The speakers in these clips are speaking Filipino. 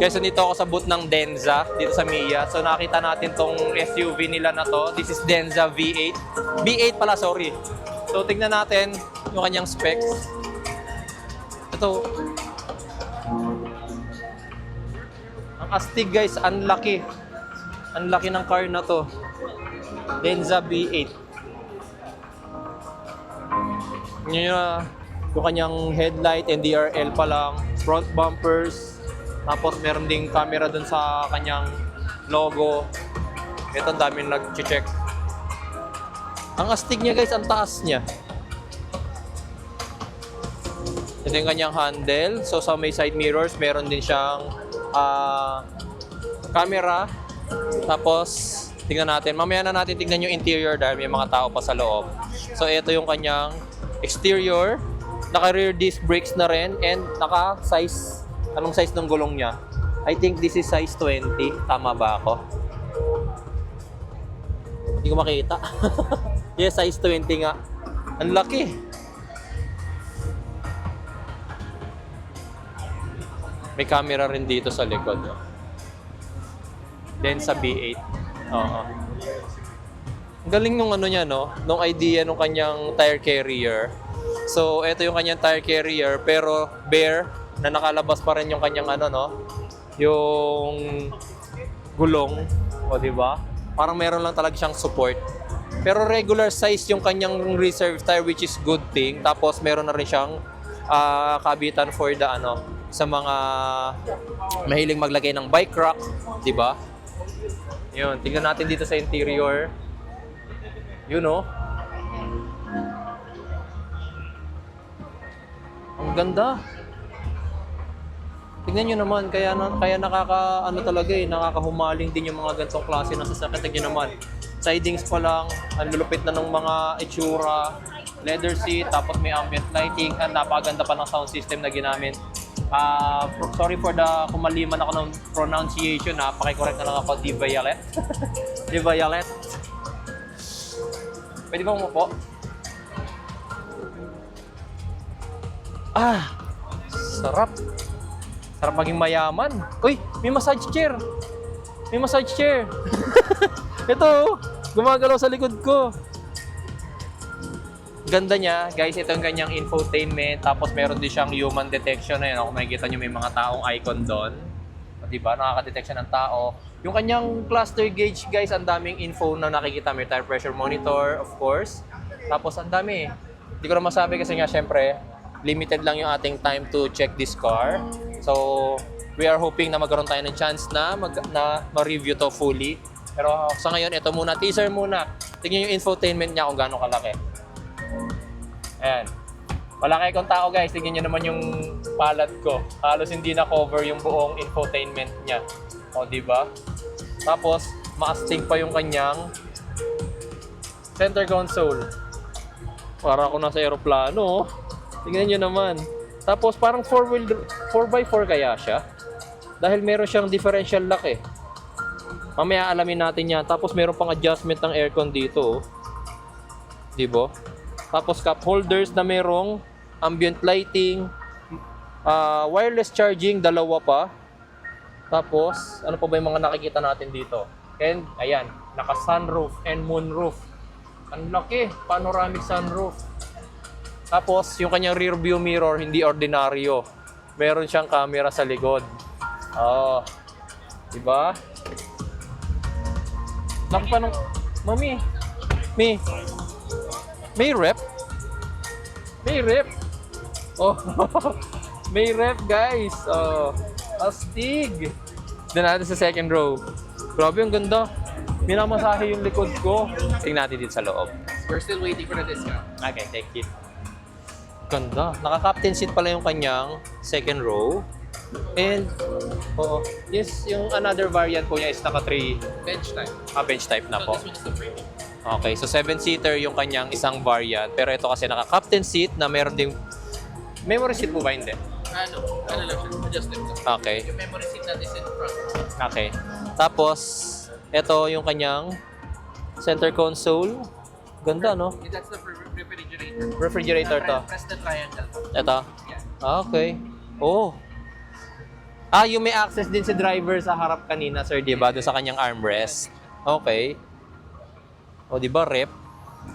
Kaya so dito ako sa booth ng Denza, dito sa Mia. So nakita natin tong SUV nila na to. This is Denza V8. V8 pala, sorry. So tignan natin yung kanyang specs. Ito. Ang astig guys, ang laki. Ang laki ng car na to. Denza V8. Yung kanyang headlight, NDRL pa lang. Front bumpers. Tapos meron ding camera dun sa kanyang logo. Ito, ang daming nag-check. Ang astig niya guys, ang taas niya. Ito yung kanyang handle. So sa may side mirrors, meron din siyang camera. Tapos, tingnan natin. Mamaya na natin tingnan yung interior dahil may mga tao pa sa loob. So ito yung kanyang exterior. Naka-rear disc brakes na rin and naka-size. Anong size ng gulong niya? I think this is size 20. Tama ba ako? Hindi ko makita. Yes, size 20 nga. Ang laki. May camera rin dito sa likod. Then sa B8. Oo. Ang galing nung ano niya, no? Nung idea nung kanyang tire carrier. So, ito yung kanyang tire carrier pero bare na nakalabas pa rin yung kanyang ano, no? Yung gulong, o di ba? Parang meron lang talaga siyang support. Pero regular size yung kanyang reserve tire, which is good thing. Tapos meron na rin siyang kabitan for the ano, sa mga mahiling maglagay ng bike rack, di ba? Yun, tingnan natin dito sa interior. Yun, no? Ang ganda. Tingnan nyo naman, kaya nakaka, ano talaga nakakahumaling din yung mga ganitong klase ng sasakyan. Tingnan nyo naman, sidings pa lang, ang lulupit na ng mga itsura, leather seat, tapos may ambient lighting, at napakaganda pa ng sound system na ginamit. Sorry for the kumaliman ako ng pronunciation, pakicorrect na lang ako, Di Violet. Di Violet. Pwede ba umupo? Sarap. Sarap maging mayaman. Uy, may massage chair. May massage chair. Ito, gumagalaw sa likod ko. Ganda niya. Guys, ito yung kanyang infotainment. Tapos meron din siyang human detection. Ayan, kung makikita nyo may mga taong icon doon. Diba? Nakaka-detect siya ng tao. Yung kanyang cluster gauge, guys, ang daming info na nakikita. May tire pressure monitor, of course. Tapos ang dami. Hindi ko na masabi kasi nga, syempre, limited lang yung ating time to check this car. So, we are hoping na magkaroon tayo ng chance na ma-review to fully. Pero sa ngayon, ito muna, teaser muna. Tingnan yung infotainment niya kung gaano kalaki. Ayan. Malaki kong tao guys, tingnan nyo naman yung palad ko. Halos hindi na cover yung buong infotainment niya. O, diba? Tapos, maastig pa yung kanyang center console. Para ako nasa aeroplano. Tingnan nyo naman. Tapos parang 4x4 kaya siya. Dahil meron siyang differential lock eh. Mamaya alamin natin yan. Tapos meron pang adjustment ng aircon dito. Diba? Tapos cup holders na merong ambient lighting. Wireless charging, dalawa pa. Tapos, ano pa ba yung mga nakikita natin dito? And, ayan, naka-sunroof and moonroof. Ang laki, panoramic sunroof. Tapos, yung kanyang rear view mirror, hindi ordinaryo. Meron siyang camera sa likod. Diba? Naku pa ng... Mami! May rep? May rep! Oh, may rep guys! Astig! Doon natin sa second row. Grabe, ang ganda. Minamasahe yung likod ko. Tingnan natin dito sa loob. We're still waiting for the discount. Okay, thank you. Ganda. Naka-captain seat pala yung kanyang second row. And, yes, yung another variant po niya is naka-3 Bench type. bench type na So po. this one is the premium. Okay, so 7-seater yung kanyang isang variant. Pero ito kasi naka-captain seat na meron ding... Memory seat po ba? Hindi. Ano lang siya, adjustable. Okay, Yung memory seat natin is in front. okay. Tapos, ito yung kanyang center console. Ganda, no? That's the refrigerator. Refrigerator to. Press the triangle. Ito. Yeah. Okay. Oh. Ah, yung may access din si driver sa harap kanina, sir, di ba? Doon sa kanyang armrest. Okay. O, di ba, rep?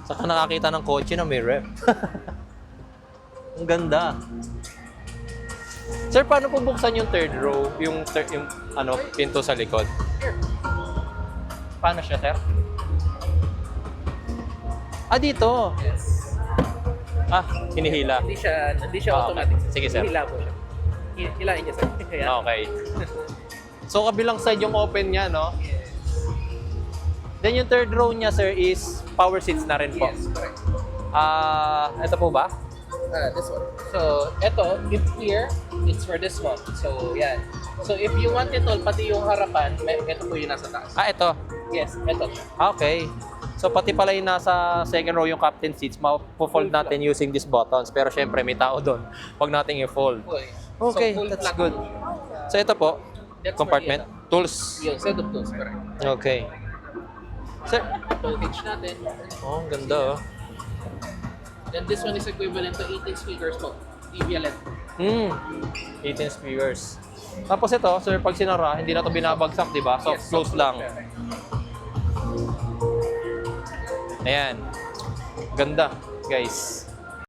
Saka nakakita ng kotse na may rep. Ang ganda. Sir, paano po buksan yung third row? Yung pinto sa likod? Here. Paano siya, sir? Ah, dito. Yes. Ah, hinihila. Hindi siya Ah, okay. automatic. Sige, sir. Hila po siya. Hilahin niya, sir. Kaya, Okay. So, kabilang side yung open niya, no? yes. Then yung third row niya, sir, is power seats na rin po. Yes, correct. Ito po ba? This one. So, it's here. It's for this one. So, yan. So, if you want it all, pati yung harapan, ito po yung nasa taas. Ah, ito. Yes, ito siya. Okay. So, pati pala yung nasa second row yung captain seats, ma-fold natin using these buttons. Pero syempre, may tao doon. Huwag nating i-fold. Okay, full that's flat. good. So, ito po, That's compartment, for tools. Yung set of tools, correct. Okay. Sir, So, hitch natin. oh, ang ganda, oh. Then this one is equivalent to 18 speakers po. Equivalent. 18 speakers. Tapos ito, sir, pag sinara, hindi na to binabagsak, di ba? Soft Yes, close lang. Ayan. Ganda, guys.